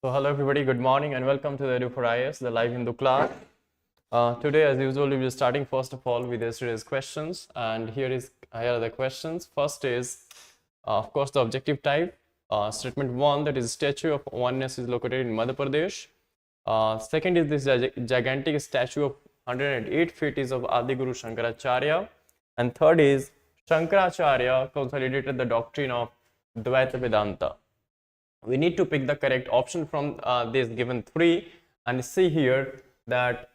So hello everybody, good morning and welcome to the EduphoreIAS, the live Hindu class. Today as usual we will be starting first of all with yesterday's questions, and here are the questions. First is of course the objective type. Statement 1, that is statue of oneness is located in Madhya Pradesh. Second is this gigantic statue of 108 feet is of Adi Guru Shankaracharya. And third is Shankaracharya consolidated the doctrine of Dvaita Vedanta. We need to pick the correct option from these given three, and see here that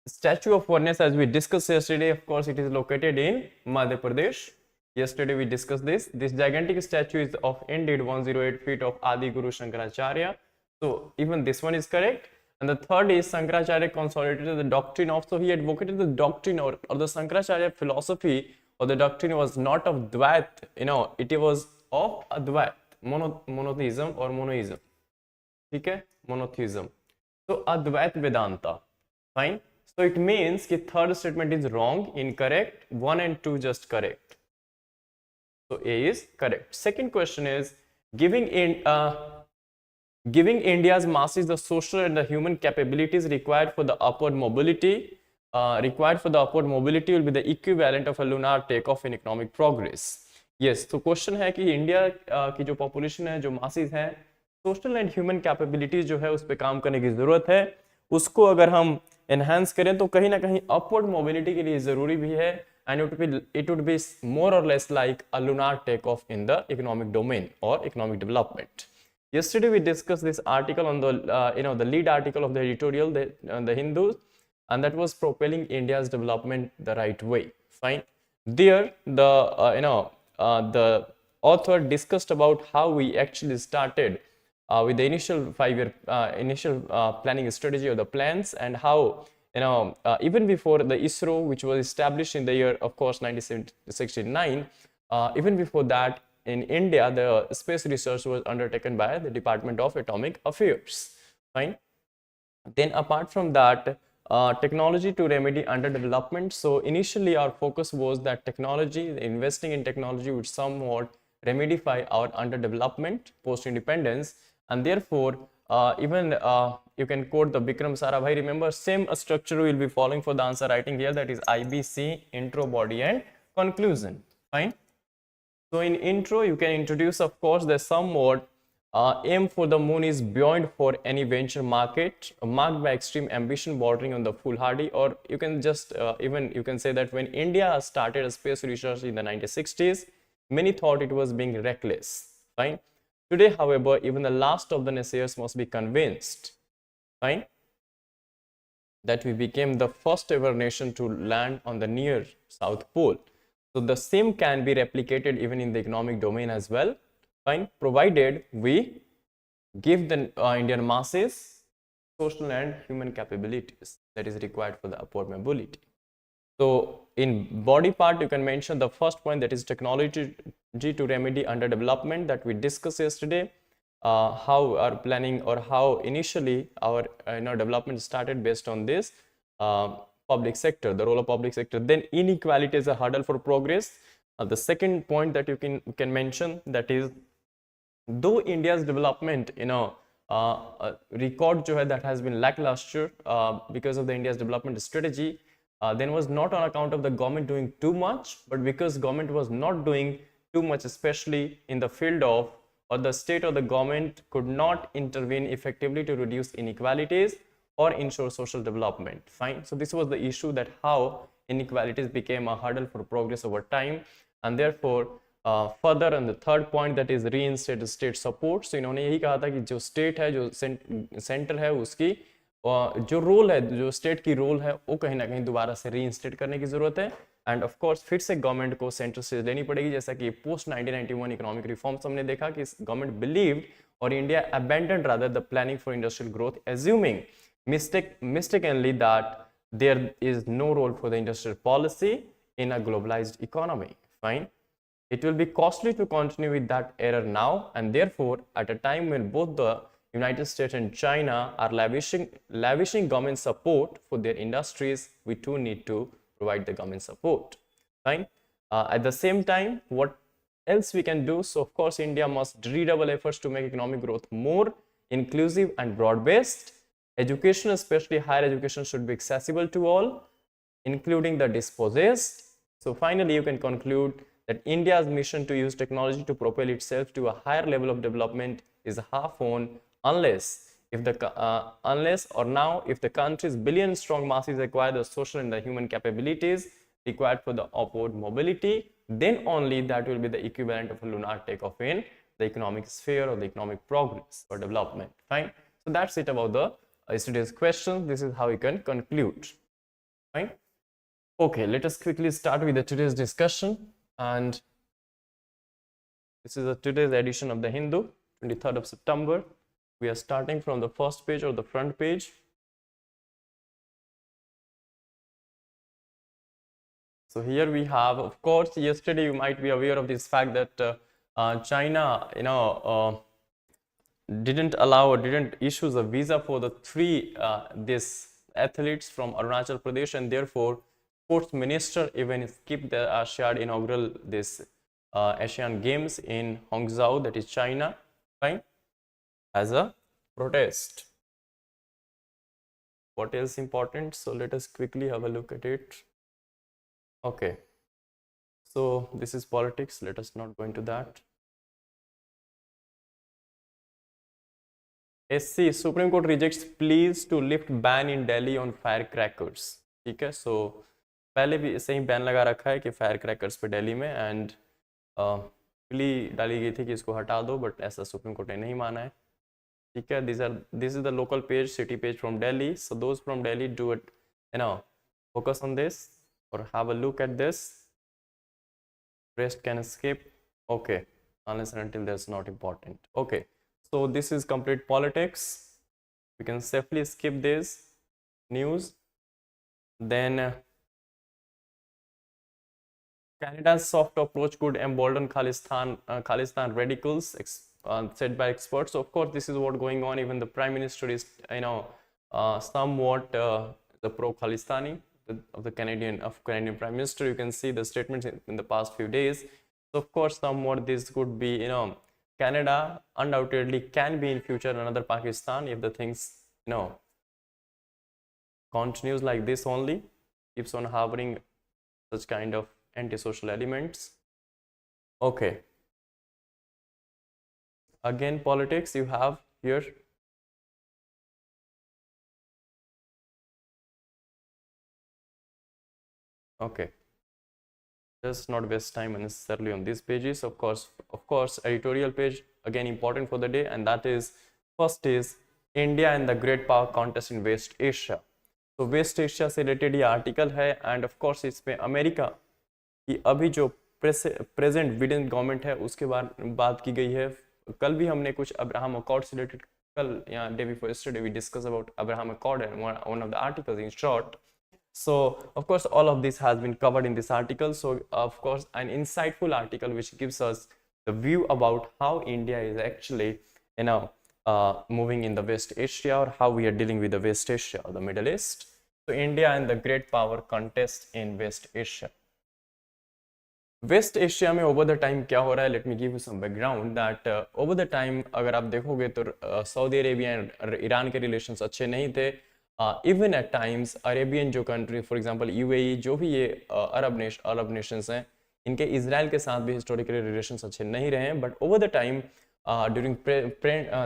statue of oneness, as we discussed yesterday, of course it is located in Madhya Pradesh. Yesterday we discussed this gigantic statue is of indeed 108 feet of Adi Guru Shankaracharya. So even this one is correct. And the third is Shankaracharya consolidated the doctrine of, so he advocated the doctrine or the Shankaracharya philosophy or the doctrine was not of Dvait, it was of Advait, monotheism or monoism. Okay, monotheism. So Advait Vedanta. Fine. So it means that third statement is wrong, incorrect. 1 and 2 just correct. So A is correct. Second question is giving India's masses the social and the human capabilities required for the upward mobility. Required for the upward mobility will be the equivalent of a lunar takeoff in economic progress. Yes, तो question है कि India की जो population है, जो masses हैं, social and human capabilities जो है उस पर काम करने की जरूरत है. उसको अगर हम एनहांस करें तो कहीं ना कहीं अपवर्ड मोबिलिटी के लिए जरूरी भी है, and it would be more or less like a lunar take off in the economic domain or economic development. Yesterday we discussed this article on the the lead article of the editorial, the Hindus, and that was propelling India's development the right way. Fine. There the author discussed about how we actually started with the initial 5-year planning strategy or the plans, and how even before the ISRO, which was established in the year of course 1969, even before that in India the space research was undertaken by the Department of Atomic Affairs. Fine. Then apart from that, technology to remedy underdevelopment. So initially our focus was that technology, investing in technology would somewhat remedify our underdevelopment post independence, and therefore even you can quote the Bikram Sarabhai. Remember, same structure we will be following for the answer writing here, that is IBC, intro, body and conclusion. Fine. So in intro you can introduce of course the somewhat aim for the moon is beyond for any venture market, marked by extreme ambition bordering on the foolhardy. Or you can just even you can say that when India started space research in the 1960s, many thought it was being reckless. Fine. Today, however, even the last of the naysayers must be convinced, fine, that we became the first ever nation to land on the near South Pole. So the same can be replicated even in the economic domain as well. Fine, provided we give the Indian masses social and human capabilities that is required for the upward mobility. So in body part you can mention the first point, that is technology to remedy underdevelopment, that we discussed yesterday, how our planning or how initially our development started based on this public sector, the role of public sector. Then inequality is a hurdle for progress. The second point that you can mention, that is though India's development record that has been lackluster because of the India's development strategy, then was not on account of the government doing too much, but because government was not doing too much, especially in the field of, or the state or the government could not intervene effectively to reduce inequalities or ensure social development. Fine. So this was the issue, that how inequalities became a hurdle for progress over time, and therefore further on the third point, that is reinstate state support. So इन्होंने यही कहा था कि जो state है, जो centre है, उसकी जो रोल है, जो स्टेट की रोल है, वो कहीं ना कहीं दोबारा से रीइंस्टेट करने की जरूरत है. एंड ऑफ कोर्स फिर से गवर्नमेंट को सेंटर से लेनी पड़ेगी, जैसा कि पोस्ट 1991 इकोनॉमिक रिफॉर्म्स हमने देखा कि गवर्नमेंट बिलीव्ड और India abandoned rather the planning for industrial growth, assuming mistakenly that there is no role for the industrial policy in a globalized economy. Fine. It will be costly to continue with that error now, and therefore at a time when both the United States and China are lavishing government support for their industries, we too need to provide the government support. Fine. At the same time, what else we can do? So of course India must redouble efforts to make economic growth more inclusive and broad based. Education, especially higher education, should be accessible to all, including the dispossessed. So finally you can conclude that India's mission to use technology to propel itself to a higher level of development is half-won unless if the country's billion strong masses acquire the social and the human capabilities required for the upward mobility, then only that will be the equivalent of a lunar takeoff in the economic sphere or the economic progress or development. Fine. So that's it about the today's question. This is how you can conclude. Fine. Okay, let us quickly start with the today's discussion, and this is today's edition of the Hindu, 23rd of September. We are starting from the first page or the front page. So here we have, of course, yesterday you might be aware of this fact that China, didn't allow or didn't issue a visa for the three these athletes from Arunachal Pradesh, and therefore sports minister even skipped the shared inaugural this Asian Games in Hangzhou, that is China, fine, as a protest. What else important? So let us quickly have a look at it. Okay, so this is politics. Let us not go into that. SC, Supreme Court rejects pleas to lift ban in Delhi on firecrackers. ठीक है, so पहले भी ऐसे ही ban लगा रखा है कि fire crackers पे दिल्ली में, एंड प्ली डाली गई थी कि इसको हटा दो, बट ऐसा सुप्रीम कोर्ट ने नहीं माना है. ठीक है, this is the local page, city page from Delhi. So those from Delhi do it, focus on this or have a look at this. Rest can skip. Okay, unless and until that's not important. Okay, so this is complete politics. We can safely skip this news. Then Canada's soft approach could embolden Khalistan radicals, said by experts. So of course, this is what going on. Even the Prime Minister is, somewhat the pro-Khalistani of the Canadian Prime Minister. You can see the statements in the past few days. So of course, somewhat this could be, Canada undoubtedly can be in future another Pakistan if the things, continues like this only, keeps on harboring such kind of antisocial elements. Okay, again politics you have here. Okay, just not waste time unnecessarily on these pages. Of course editorial page again important for the day, and that is first is India and the great power contest in West Asia. तो waste Asia से related ये article है, end of course इसमें America की अभी जो present Biden government है उसके बात की गई है. कल भी हमने कुछ अब्राहम अकॉर्ड से रिलेटेड, कल या day before yesterday we discuss about Abraham accord and one of the articles in short. So of course all of this has been covered in this article. So of course an insightful article which gives us the view about how India is actually moving in the West Asia, or how we are dealing with the West Asia or the Middle East. So India and the great power contest in West Asia. West Asia में over the time क्या हो रहा है? Let me give you some background that over the time अगर आप देखोगे तो Saudi Arabia और ईरान के रिलेशंस अच्छे नहीं थे. Even at times अरेबियन जो कंट्री, फॉर एग्जांपल UAE, जो भी ये अरब नेशंस हैं, इनके इजराइल के साथ भी हिस्टोरिकली रिलेशंस अच्छे नहीं रहे हैं. But over the time during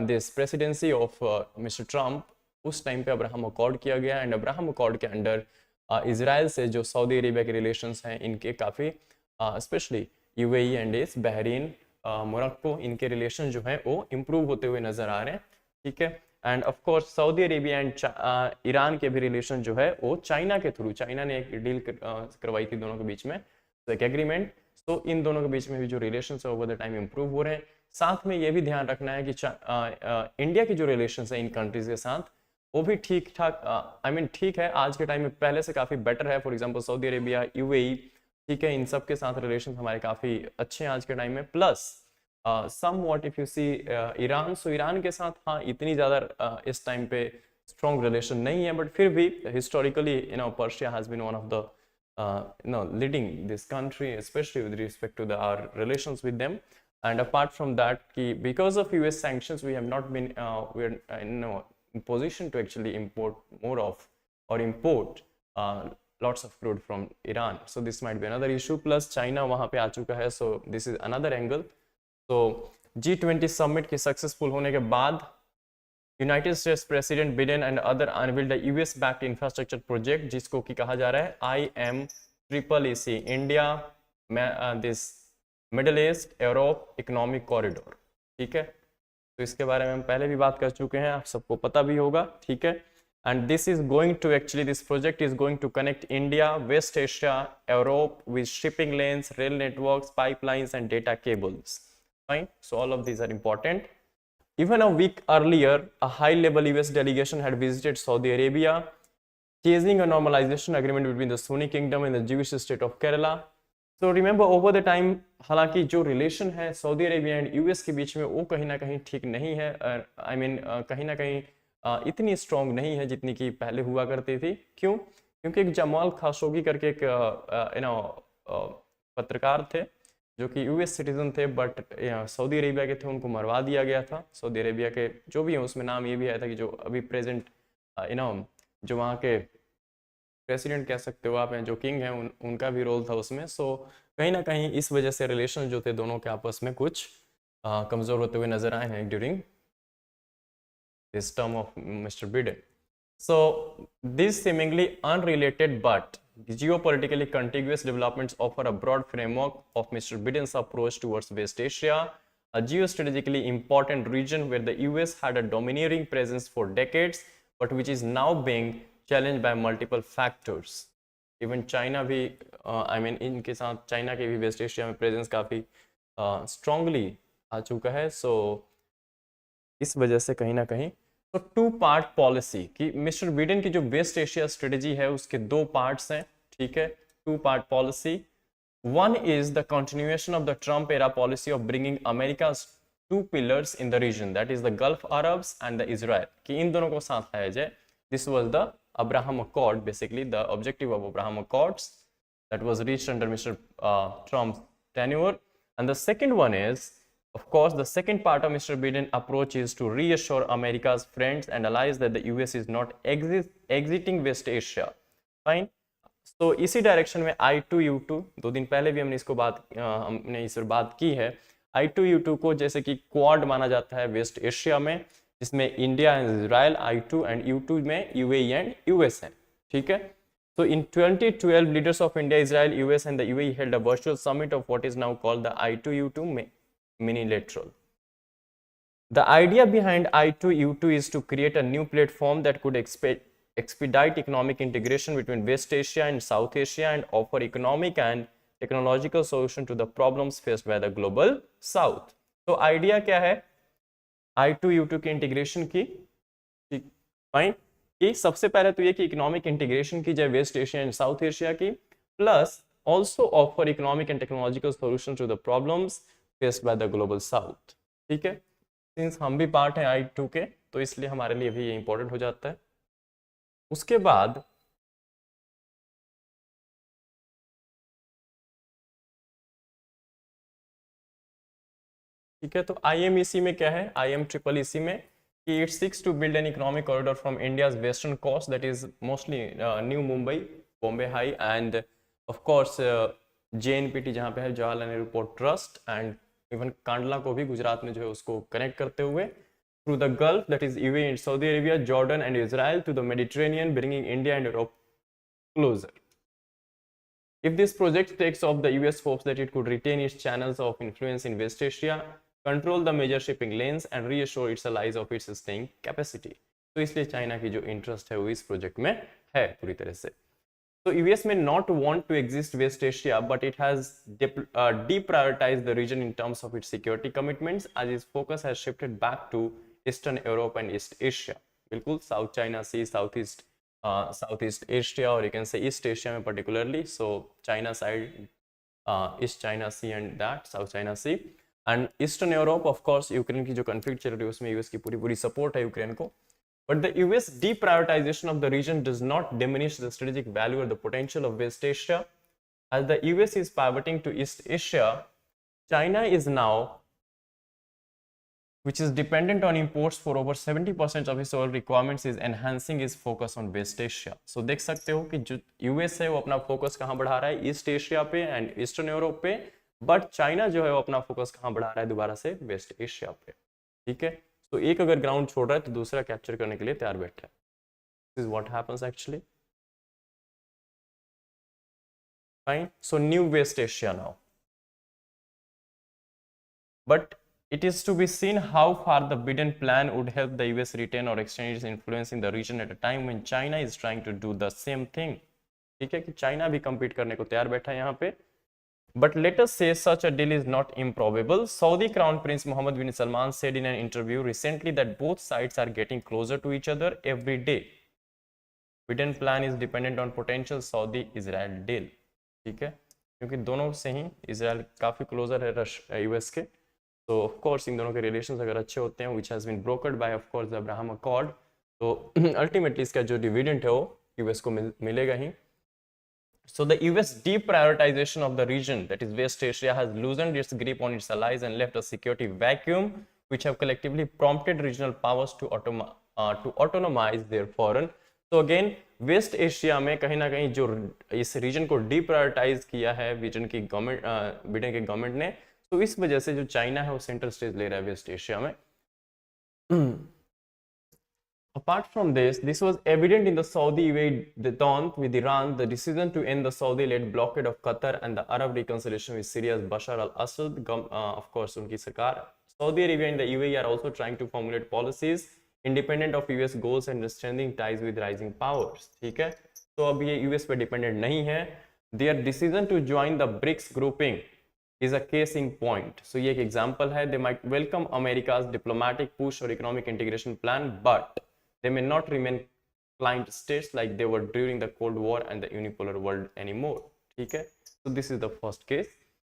this presidency of mister Trump, उस टाइम पे अब्राहम अकॉर्ड किया गया, एंड अब्राहम अकॉर्ड के अंडर इजराइल से जो सऊदी अरेबिया के रिलेशंस हैं इनके काफ़ी स्पेशली UAE एंड इस बहरीन, मोरक्को, इनके रिलेशन जो हैं वो इम्प्रूव होते हुए नज़र आ रहे हैं. ठीक है, end of course Saudi Arabia and Iran के भी रिलेशन जो है वो चाइना के थ्रू, चाइना ने एक डील करवाई थी दोनों के बीच में, तो एक एग्रीमेंट. तो इन दोनों के बीच में भी जो रिलेशन है ओवर द टाइम इम्प्रूव हो रहे हैं. साथ में ये भी ध्यान रखना है कि इंडिया के जो रिलेशन है इन कंट्रीज के साथ वो भी ठीक ठाक, ठीक है, आज के टाइम में पहले से काफ़ी बेटर है. For example Saudi Arabia, UAE, ठीक है, इन सब के साथ रिलेशन हमारे काफ़ी अच्छे हैं आज के टाइम में. Plus somewhat if you see Iran, so Iran के साथ हाँ इतनी ज़्यादा इस टाइम पे स्ट्रॉन्ग रिलेशन नहीं है, बट फिर भी historically Persia has been one of the leading this country, especially with respect to our relations with them. And apart from that, because of US sanctions, we have not been we're in position to actually import more of or import lots of crude from Iran. So this might be another issue. Plus China वहाँ पे आ चुका है, so this is another angle. So G20 summit के successful होने के बाद United states president Biden and other unveiled US backed infrastructure project, जिसको कि कहा जा रहा है IMEEC, India this middle east Europe economic corridor. ठीक है, तो इसके बारे में हम पहले भी बात कर चुके हैं, आप सबको पता भी होगा। ठीक है, and this is going to actually, this project is going to connect India, West Asia, Europe with shipping lanes, rail networks, pipelines and data cables. Fine, so all of these are important. Even a week earlier, a high-level US delegation had visited Saudi Arabia, chasing a normalization agreement between the Sunni kingdom and the Jewish state of Kerala. So remember, over the time, हालांकि जो relation है Saudi Arabia and US के बीच में वो कहीं ना कहीं ठीक नहीं है, I mean, कहीं ना कहीं इतनी स्ट्रॉन्ग नहीं है जितनी कि पहले हुआ करती थी। क्यों? क्योंकि एक जमाल खाशोगी करके एक पत्रकार थे जो कि यूएस सिटीजन थे, बट सऊदी अरेबिया के थे, उनको मरवा दिया गया था। सऊदी अरेबिया के जो भी हैं, उसमें नाम ये भी आया था कि जो अभी प्रेजेंट जो वहाँ के प्रेसिडेंट कह सकते हो आप हैं, जो किंग हैं, उनका भी रोल था उसमें। सो कहीं ना कहीं इस वजह से रिलेशन जो थे दोनों के आपस में कुछ कमज़ोर होते हुए नजर आए हैं during this term of Mr. Biden. So these seemingly unrelated but geopolitically contiguous developments offer a broad framework of Mr. Biden's approach towards West Asia, a geostrategically important region where the US had a domineering presence for decades, but which is now being challenged by multiple factors. Even China भी I mean इनके साथ China के भी waste Asia में presence काफ़ी strongly आ चुका है। सो इस वजह से कहीं ना कहीं तो टू पार्ट पॉलिसी कि मिस्टर बिडेन की जो वेस्ट एशिया स्ट्रेटेजी है उसके दो पार्ट्स हैं। ठीक है, two part policy. One is the continuation of the Trump era policy of bringing America's two pillars in the region, that is the Gulf Arabs and the Israel, कि इन दोनों को साथ लाया जाए। This was the Abraham accord, basically the objective of Abraham accords that was reached under Mr. Trump's tenure. And the second one is, of course, the second part of Mr. Biden approach is to reassure America's friends and allies that the US is not exiting West Asia. Fine. So इसी direction में I2U2, 2 दिन पहले भी हमने इस पर बात की है। I2U2 को जैसे कि क्वाड माना जाता है वेस्ट एशिया में, जिसमें India and Israel I2 and U2 में UAE एंड US है। ठीक है, so in 2012, leaders of India, Israel, US and the UAE held a virtual summit of what is now called the I2U2 minilateral. The idea behind I2U2 is to create a new platform that could expedite economic integration between West Asia and South Asia and offer economic and technological solution to the problems faced by the global South. तो idea क्या है I2U2 की integration की? Fine, कि सबसे पहले तो ये कि इकोनॉमिक इंटीग्रेशन की जाए West Asia and South Asia की, plus also offer economic and technological solution to the problems faced by the Global South. ठीक है, सिंस हम भी पार्ट हैं I2 के, तो इसलिए हमारे लिए भी ये इंपॉर्टेंट हो जाता है। उसके बाद ठीक है, तो IMEC में क्या है, IMEEC में it seeks to build an economic corridor from India's western coast, that is mostly New Mumbai, Bombay High, and of course JNPT जहाँ पे है Jawaharlal Nehru port trust, and even Kandla को भी गुजरात में जो है उसको कनेक्ट करते हुए through the Gulf, that is UAE and Saudi Arabia, Jordan and Israel, to the Mediterranean, bringing India and Europe closer. If this project takes off, the US hopes that it could retain its channels of influence in West Asia, control the major shipping lanes and reassure its allies of its staying capacity. तो इसलिए China की जो interest है वो इस project में है पूरी तरह से। So US may not want to exist West Asia, but it has deprioritized the region in terms of its security commitments, as its focus has shifted back to Eastern Europe and East Asia. बिल्कुल South China Sea, Southeast Asia, or you can say East Asia में particularly. So China side, East China Sea and that South China Sea. And eastern Europe, of course Ukraine की जो conflict चल रही है उसमें US की पूरी support है यूक्रेन को। But the US deprioritization of the region does not diminish the strategic value or the potential of West Asia. As the US is pivoting to East Asia, China is now, which is dependent on imports for over 70% of its oil requirements, is enhancing its focus on West Asia. So देख सकते हो कि जो US है वो अपना focus कहाँ बढ़ा रहा है, ईस्ट एशिया पे एंड ईस्टर्न यूरोप पे, बट चाइना जो है वो अपना फोकस कहाँ बढ़ा रहा है, दोबारा से वेस्ट एशिया पे. ठीक है, तो एक अगर ग्राउंड छोड़ रहा है तो दूसरा कैप्चर करने के लिए तैयार बैठा है. This is what happens actually. Fine, so new West Asia now. But it is to be seen how far the Biden plan would help the US retain or extend its influence in the region at a time when China is trying to do the same thing. ठीक है कि China भी compete करने को तैयार बैठा है यहाँ पे. But let us say such a deal is not improbable. Saudi Crown Prince Mohammed bin Salman said in an interview recently that both sides are getting closer to each other every day. Biden plan is dependent on potential Saudi-Israel deal. ठीक है, क्योंकि दोनों से ही Israel काफी closure है US के. तो of course in दोनों के रिलेशंस अगर अच्छे होते हैं, which has been brokered by of course the Abraham accord, तो अल्टीमेटली इसका जो डिविडेंड है वो यूएस को मिलेगा ही. So the US deprioritization of the region, that is West Asia, has loosened its grip on its allies and left a security vacuum, which have collectively prompted regional powers to autonomize their foreign. So again, West Asia में कहीं ना कहीं जो इस reason को deprioritise किया है Biden की गवर्नमेंट ने, तो इस वजह से जो चाइना है वो सेंट्रल स्टेज ले रहा है वेस्ट एशिया में. Apart from this, this was evident in the Saudi-UAE detente with Iran, the decision to end the Saudi-led blockade of Qatar, and the Arab reconciliation with Syria's Bashar al-Assad. Of course, उनकी सरकार. Saudi Arabia and the UAE are also trying to formulate policies independent of US goals and strengthening ties with rising powers. ठीक है, तो अब ये US पे dependent नहीं है. Their decision to join the BRICS grouping is a case in point. So ये एक एग्जाम्पल है. They might welcome America's diplomatic push or economic integration plan, but they may not remain client states like they were during the Cold War and the unipolar world anymore. ठीक है, so this is the first case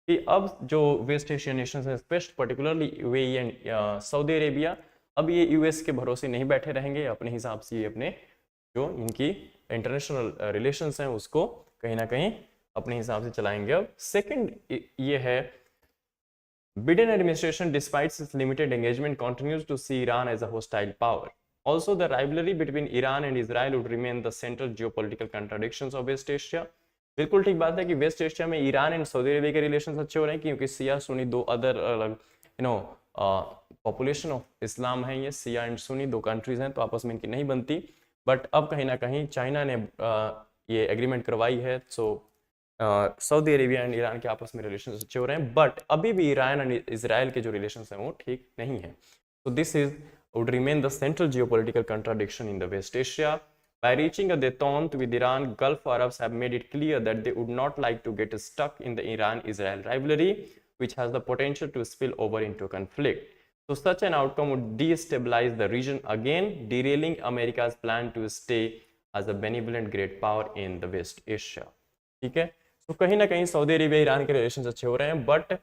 कि अब जो waste Asian Nations हैं, specially particularly UAE and Saudi Arabia, अब ये US के भरोसे नहीं बैठे रहेंगे. अपने हिसाब से ये अपने जो इनकी इंटरनेशनल रिलेशंस हैं उसको कहीं ना कहीं अपने हिसाब से चलाएंगे. अब सेकंड ये है, Biden administration despite its limited engagement continues to see Iran as a hostile power. Also, the rivalry between Iran and Israel would remain the central geopolitical contradictions of West Asia. बिल्कुल ठीक बात है कि waste Asia में Iran and Saudi Arabia के relations अच्छे हो रहे हैं, क्योंकि सिया सुनी दो अदर पॉपुलेशन ऑफ इस्लाम है. ये सिया एंड सुनी दो कंट्रीज हैं, तो आपस में इनकी नहीं बनती. बट अब कहीं ना कहीं चाइना ने ये एग्रीमेंट करवाई है, सो सऊदी अरेबिया एंड ईरान के आपस में रिलेशन अच्छे हो रहे हैं. बट अभी भी ईरान एंड इसराइल के जो रिलेशन हैं वो ठीक नहीं है. So this would remain the central geopolitical contradiction in the West Asia. By reaching a détente with Iran, Gulf Arabs have made it clear that they would not like to get stuck in the Iran-Israel rivalry, which has the potential to spill over into conflict. So such an outcome would destabilize the region again, derailing America's plan to stay as a benevolent great power in the West Asia. ठीक है, तो कहीं ना कहीं Saudi Arabia Iran के relation अच्छे हो रहे हैं, बट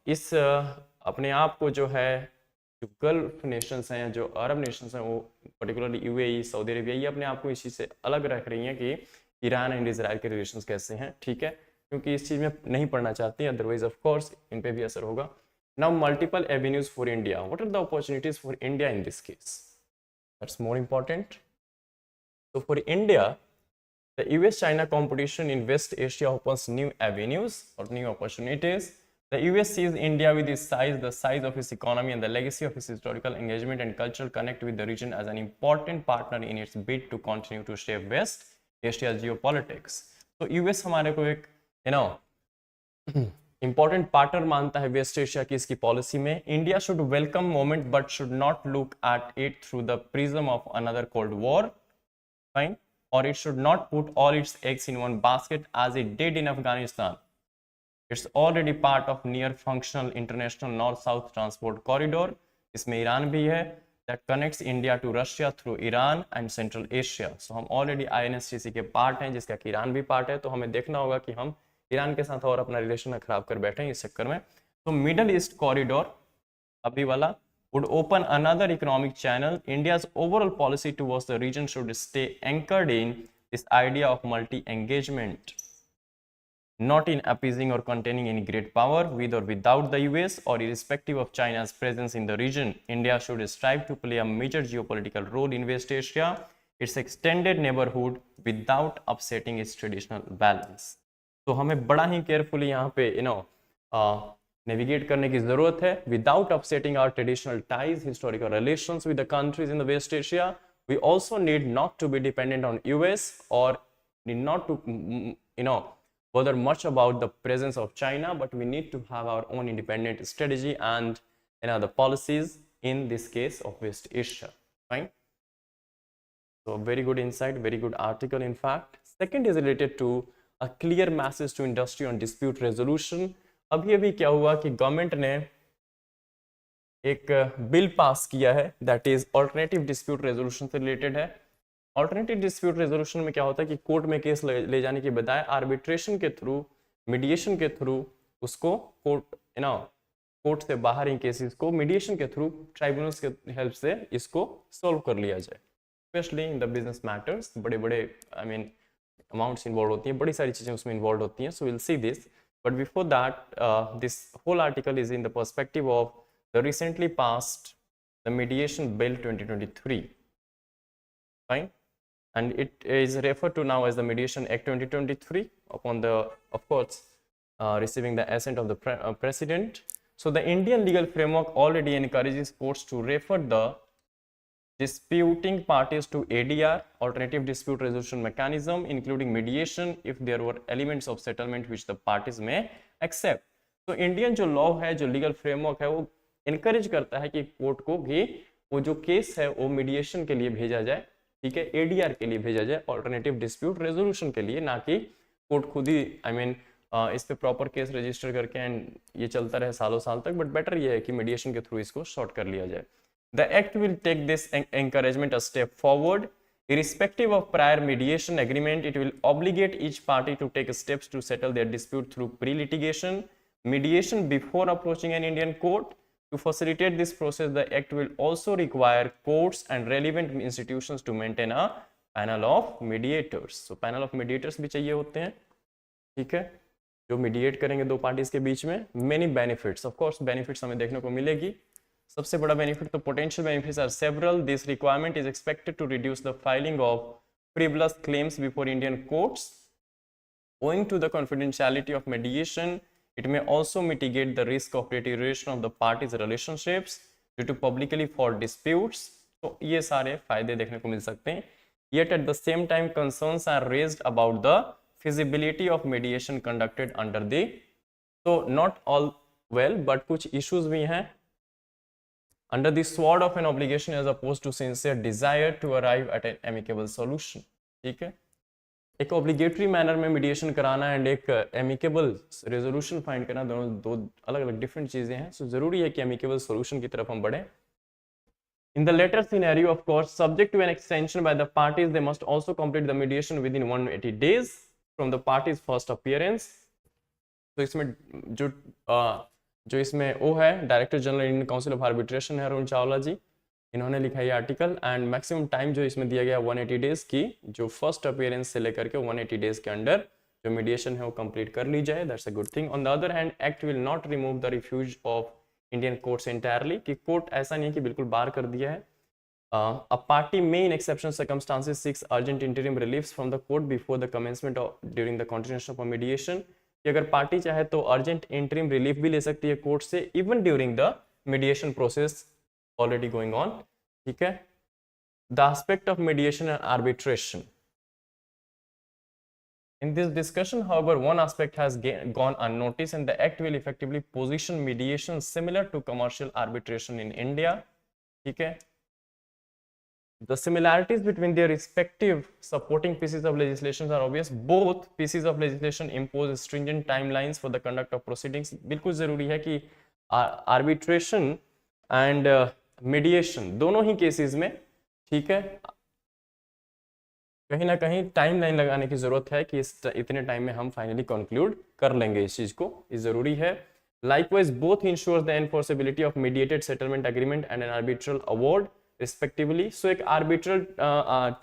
इस अपने आप को जो है जो गल्फ नेशंस हैं, जो अरब नेशंस हैं, वो पर्टिकुलरली यूएई, सऊदी अरेबिया, ये अपने आप को इस चीज़ से अलग रख रही हैं कि ईरान एंड इजराइल के रिलेशंस कैसे हैं. ठीक है, क्योंकि इस चीज़ में नहीं पढ़ना चाहती, अदरवाइज ऑफ कोर्स इन पे भी असर होगा. Now multiple avenues for India. What are the opportunities for India in this case? That's more important. So for India, the US-China competition in West Asia opens new avenues or new opportunities. The US sees India with its size, the size of its economy, and the legacy of its historical engagement and cultural connect with the region as an important partner in its bid to continue to shape West Asia's geopolitics. So US हमारे को एक important partner मानता है waste Asia की इसकी policy में. India should welcome moment but should not look at it through the prism of another Cold War. Fine, or it should not put all its eggs in one basket as it did in Afghanistan. It's already part of near functional international north-south transport corridor. इसमें Iran भी है that connects India to Russia through Iran and Central Asia. So हम already INSTC के part हैं, जिसका कि Iran भी part है. तो हमें देखना होगा कि हम ईरान के साथ और अपना रिलेशन खराब कर बैठे हैं इस चक्कर में. तो मिडल ईस्ट कॉरिडोर अभी वाला would open another economic channel. India's overall policy towards the region should stay anchored in this idea of multi-engagement, not in appeasing or containing any great power with or without the US or irrespective of China's presence in the region. India should strive to play a major geopolitical role in West Asia, its extended neighborhood, without upsetting its traditional balance. तो हमें बड़ा ही carefully यहाँ पे navigate करने की जरूरत है, without upsetting our traditional ties, historical relations with the countries in the West Asia. We also need not to be dependent on US or need not to bother much about the presence of China, but we need to have our own independent strategy and the policies in this case of West Asia. Fine. So very good insight, very good article. In fact, second is related to a clear message to industry on dispute resolution. अभी क्या हुआ कि government ने एक bill pass किया है that is alternative dispute resolution से related है. ऑल्टरनेटिव डिस्प्यूट रेजोल्यूशन में क्या होता है कि कोर्ट में केस ले जाने की बजाय आर्बिट्रेशन के थ्रू, मीडिएशन के थ्रू उसको कोर्ट से बाहर इन केसेस को मीडिएशन के थ्रू, ट्राइब्यूनल्स के हेल्प से इसको सॉल्व कर लिया जाए. Specially in the business matters बड़े बड़े अमाउंट्स इन्वॉल्व होती हैं, बड़ी सारी चीज़ें उसमें इन्वॉल्व होती हैं. So will see this, but before that this whole article is in the perspective of the recently passed the mediation bill 2023. Fine. And it is referred to now as the Mediation Act 2023 upon the, of course, receiving the assent of the President. So the Indian legal framework already encourages courts to refer the disputing parties to ADR, alternative dispute resolution mechanism, including mediation if there were elements of settlement which the parties may accept. So Indian जो law है, जो legal framework है, वो encourage करता है कि court को भी वो जो केस है वो mediation के लिए भेजा जाए, ठीक है, एडीआर के लिए भेजा जाए, ऑल्टरनेटिव डिस्प्यूट रेजोल्यूशन के लिए, ना कि कोर्ट खुद ही इस पे प्रॉपर केस रजिस्टर करके एंड ये चलता रहे सालों साल तक. बट बेटर ये है कि मीडिएशन के थ्रू इसको शॉर्ट कर लिया जाए. The act will take this encouragement a step forward. Irrespective of prior mediation agreement, it will obligate each party to take steps to settle their dispute through pre-litigation mediation before approaching an Indian court. To facilitate this process, the Act will also require courts and relevant institutions to maintain a panel of mediators. So panel of mediators भी चाहिए होते हैं, ठीक है, जो mediate करेंगे दो parties के बीच में. Many benefits, of course benefits हमें देखने को मिलेगी. सबसे बड़ा बेनिफिट तो potential benefits are several. This requirement is expected to reduce the filing of frivolous claims before Indian courts. Owing to the confidentiality of mediation, it may also mitigate the risk of deterioration of the parties' relationships due to publicly filed disputes. तो ये सारे फायदे देखने को मिल सकते हैं. Yet at the same time, concerns are raised about the feasibility of mediation conducted under the. So not all well, but कुछ issues भी हैं. Under the sword of an obligation as opposed to sincere desire to arrive at an amicable solution. ठीक है, एक obligatory manner में mediation कराना and एक amicable resolution find करना, दोनों दो अलग अलग डिफरेंट चीजें हैं. सो जरूरी है कि एमिकेबल सॉल्यूशन की तरफ हम बढ़ें. In the latter scenario, of course, subject to an extension by the parties, they must also complete the mediation within 180 days from the parties' first appearance. तो इसमें जो इसमें वो है director general Indian council of arbitration है अरुण चावला जी, इन्होंने लिखा ये आर्टिकल. एंड मैक्सिमम टाइम जो इसमें दिया गया 180 डेज की, जो फर्स्ट अपीयरेंस से लेकर के 180 डेज के अंडर जो मीडिएशन है वो कंप्लीट कर ली जाए. That's a good thing. On the other hand, act will not remove the refuge of Indian courts entirely, कि कोर्ट ऐसा नहीं है कि बिल्कुल बाहर कर दिया है. A party may in exceptional circumstances seeks urgent interim reliefs from the court before the commencement of during the continuation of mediation, कि अगर पार्टी चाहे तो अर्जेंट इंटरिम रिलीफ भी ले सकती है कोर्ट से even during the mediation process already going on. ठीक है. The aspect of mediation and arbitration. In this discussion, however, one aspect has gone unnoticed, and the Act will effectively position mediation similar to commercial arbitration in India. ठीक है. The similarities between their respective supporting pieces of legislation are obvious. Both pieces of legislation impose stringent timelines for the conduct of proceedings. बिल्कुल जरूरी है कि arbitration and mediation दोनों ही cases में, ठीक है, कहीं ना कहीं टाइम लाइन लगाने की जरूरत है कि इतने टाइम में हम फाइनली कंक्लूड कर लेंगे इस चीज को. ये जरूरी है. Likewise, both ensures the enforceability of mediated settlement agreement and an arbitral award respectively. So एक arbitral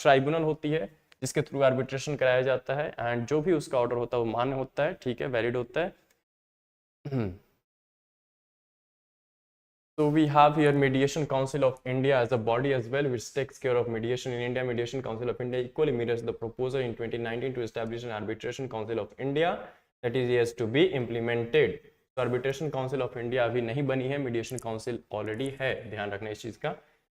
ट्राइब्यूनल होती है जिसके थ्रू आर्बिट्रेशन कराया जाता है, एंड जो भी उसका ऑर्डर होता है वो मान्य होता है, ठीक है, वैलिड होता है. So we have here Mediation Council of India as a body as well, which takes care of mediation in India. Mediation Council of India equally mirrors the proposal in 2019 to establish an Arbitration Council of India that is yet to be implemented. So Arbitration Council of India अभी नहीं बनी है, Mediation Council already है, ध्यान रखना इस चीज का.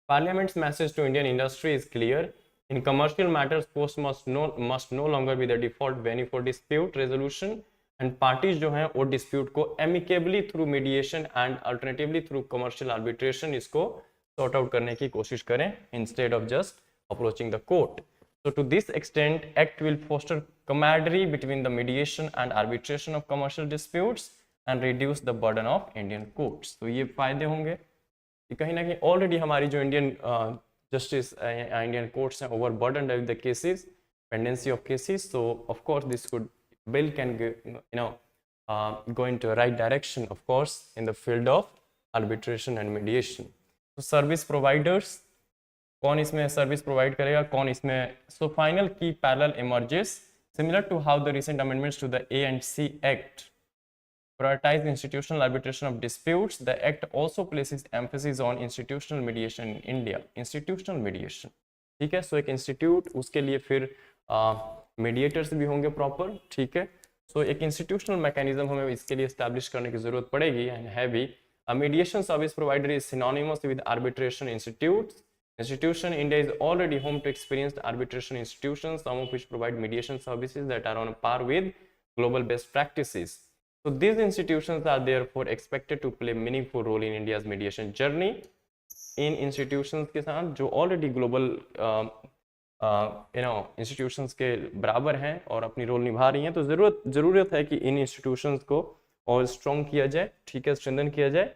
Parliament's message to Indian industry is clear. In commercial matters, courts must no longer be the default venue for dispute resolution. And parties जो हैं वो डिस्प्यूट को amicably through mediation and alternatively through commercial arbitration इसको sort out करने की कोशिश करें instead of just approaching the court. So to this extent, Act will foster camaraderie between the mediation and arbitration of commercial disputes and reduce the burden of Indian courts. तो ये फायदे होंगे कि कहीं ना कहीं ऑलरेडी हमारी जो इंडियन जस्टिस इंडियन कोर्ट्स हैं over burden with the cases, pendency of cases. So of course this could bill can go into a right direction, of course, in the field of arbitration and mediation. So service providers, कौन इसमें service provide करेगा, कौन इसमें. So final key parallel emerges similar to how the recent amendments to the A and C Act prioritize institutional arbitration of disputes. The Act also places emphasis on institutional mediation in India. Institutional mediation, ठीक है. So एक institute, उसके लिए फिर mediators भी होंगे proper, ठीक है. सो एक इंस्टीट्यूशनल मैकेनिज्म हमें इसके लिए एस्टैब्लिश करने की जरूरत पड़ेगी एंड है भी. A mediation service provider is synonymous with arbitration institutes. Institution India is already home to experienced arbitration institutions, some of which provide mediation services that are on a par with global best practices. So these institutions are therefore expected to play a meaningful role in India's mediation journey. In institutions के साथ जो already global institutions के बराबर हैं और अपनी role निभा रही हैं, तो ज़रूरत है कि इन इंस्टीट्यूशंस को और स्ट्रॉन्ग किया जाए, ठीक है, स्ट्रेंथन किया जाए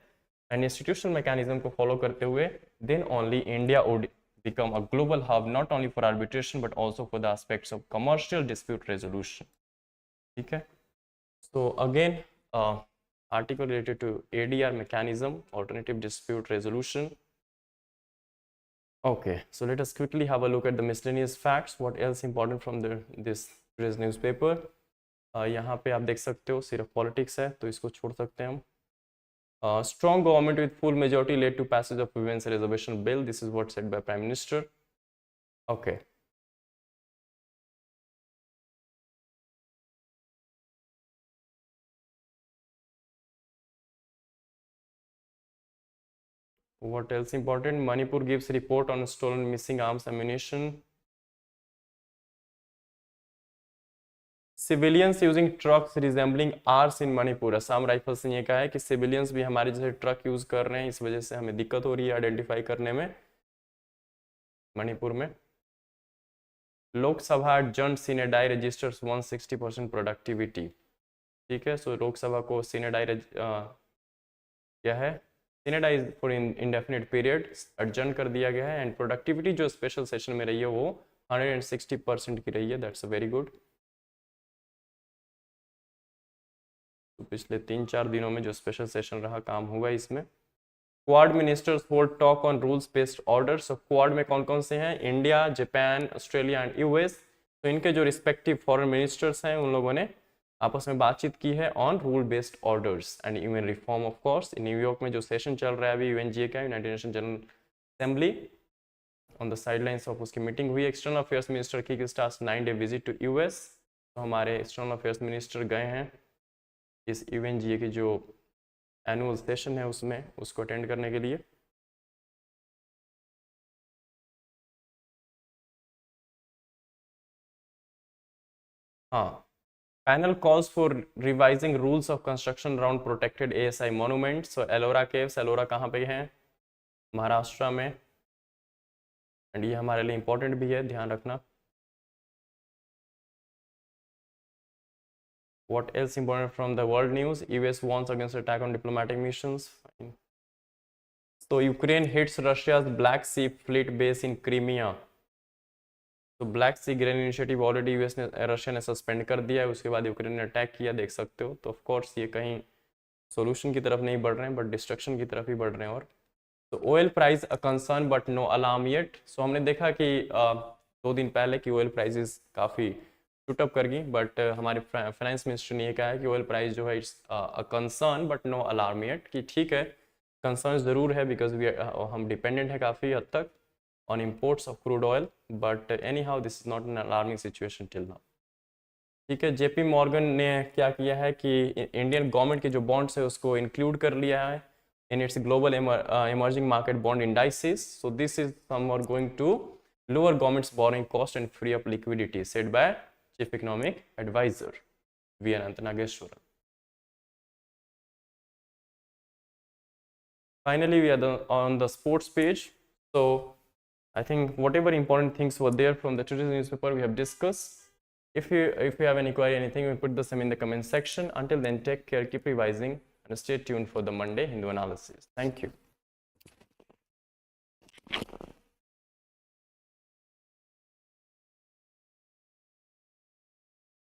एंड इंस्टीट्यूशनल मैकेनिज्म को फॉलो करते हुए then only India would become a global hub not only for arbitration but also for the aspects of commercial dispute resolution. ठीक है. So again article related to ADR mechanism, alternative dispute resolution. Okay, so let us quickly have a look at the miscellaneous facts. What else important from this today's newspaper? यहाँ पे आप देख सकते हो सिर्फ politics है तो इसको छोड़ सकते हैं हम. Strong government with full majority led to passage of women's reservation bill. This is what said by Prime Minister. Okay. What else important? Manipur gives report on stolen missing arms ammunition. Civilians using trucks resembling ours in Manipur. Assam rifles ने ये कहा है कि civilians भी हमारे जैसे truck use कर रहे हैं, इस वजह से हमें दिक्कत हो रही है आइडेंटिफाई करने में मणिपुर में. Lok Sabha adjourned sine die registers 160% productivity. ठीक है. सो लोकसभा को सिनेडाई क्या है, sine die for indefinite period adjourn कर दिया गया है एंड प्रोडक्टिविटी जो स्पेशल सेशन में रही है वो 160% की रही है. That's very good. तो पिछले 3-4 दिनों में जो स्पेशल सेशन रहा काम हुआ इसमें. Quad ministers hold talk on rules based orders. Quad में कौन कौन से हैं? India, Japan, Australia and US. तो इनके जो रिस्पेक्टिव फॉरेन मिनिस्टर्स हैं उन लोगों ने आपस में बातचीत की है on rule based orders and UN reform. Of course New York में जो सेशन चल रहा है अभी यूएनजीए का, United Nation General Assembly, on the sidelines of उसकी मीटिंग हुई. एक्सटर्नल अफेयर्स मिनिस्टर की start 9-day visit to US. तो हमारे एक्सटर्नल अफेयर्स मिनिस्टर गए हैं इस यूएनजीए की जो एनुअल सेशन है उसमें, उसको अटेंड करने के लिए. हाँ. Panel calls for revising rules of construction around protected ASI monuments. So Ellora caves, Ellora कहाँ पे हैं? महाराष्ट्र में. एंड ये हमारे लिए इंपॉर्टेंट भी है, ध्यान रखना. What else important from the world news? US warns against attack on diplomatic missions. So Ukraine hits Russia's Black Sea fleet base in Crimea. तो ब्लैक सी ग्रेन इनिशिएटिव ऑलरेडी यूएस ने, Russia ने suspend कर दिया है, उसके बाद Ukraine ने attack किया, देख सकते हो. तो ऑफ कोर्स ये कहीं सोल्यूशन की तरफ नहीं बढ़ रहे हैं बट डिस्ट्रक्शन की तरफ ही बढ़ रहे हैं। और तो oil price a concern but no alarm yet. So हमने देखा कि 2 दिन पहले कि ऑयल प्राइसेस काफ़ी शूट अप कर गई, बट हमारे फाइनेंस मिनिस्टर ने ये कहा है कि ऑयल प्राइस जो है it's a concern but no alarm yet, कि ठीक है कंसर्न ज़रूर है बिकॉज हम डिपेंडेंट है काफ़ी हद तक on imports of crude oil, but any how this is not an alarming situation till now. ठीक है, जेपी मॉर्गन ने क्या किया है कि इंडियन गवर्नमेंट के जो बॉन्ड्स है उसको इंक्लूड कर लिया है in its global emerging market bond indices. So this is somewhat going to lower government's borrowing cost and free up liquidity, said by Chief Economic Advisor V. Anantanageswaran. Finally, we are on the sports page. So I think whatever important things were there from the today's newspaper we have discussed. If you have any query, anything, we put the same in the comment section. Until then, take care, keep revising, and stay tuned for the Monday Hindu analysis. Thank you.